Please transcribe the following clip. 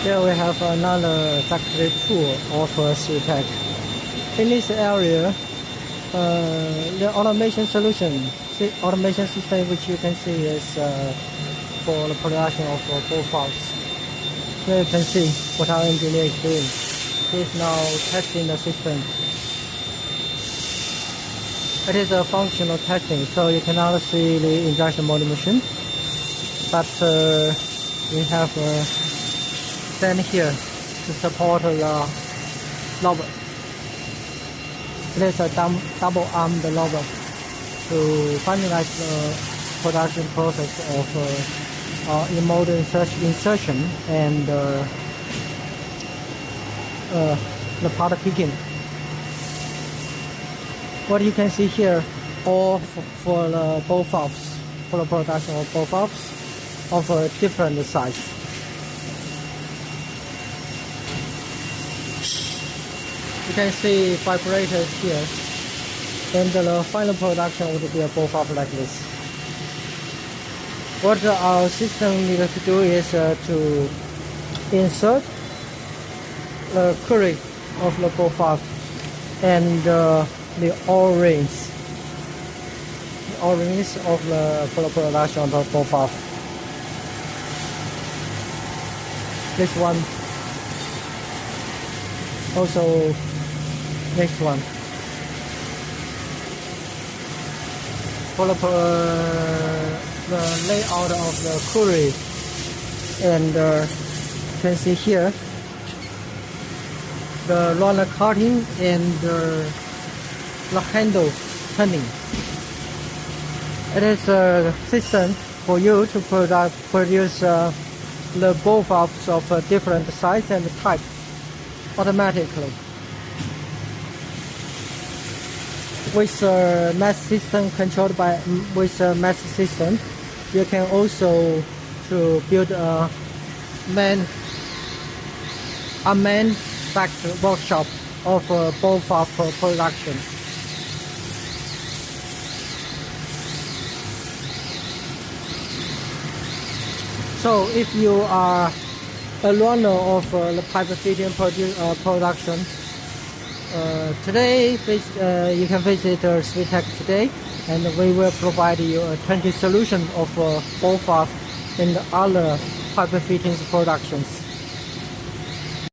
Here we have another factory tour of SWITEK. In this area, the automation automation system which you can see is for the production of ball valves. Here you can see what our engineer is doing. He is now testing the system. It is a functional testing, so you cannot see the injection molding machine, but we have stand here to support the lobe. It is a double-armed lobe to finalize the production process of in-mold insertion and the part picking. What you can see here, all for the ball valves, for the production of ball valves of a different size. You can see vibrators here, and the final production would be a ball valve like this. What our system needs to do is to insert the current of the ball valve and the O-rings of the production of the ball valve. This one, also next one. For the layout of the curry, and you can see here the roller cutting and the handle turning. It is a system for you to produce the ball valves of different size and type automatically. With a mass system controlled by mass system, you can also to build a unmanned factory workshop of ball valve production. So if you are a runner of the pipe fitting production, today you can visit SWITEK today, and we will provide you a turnkey solution of ball valve and other pipe fittings productions.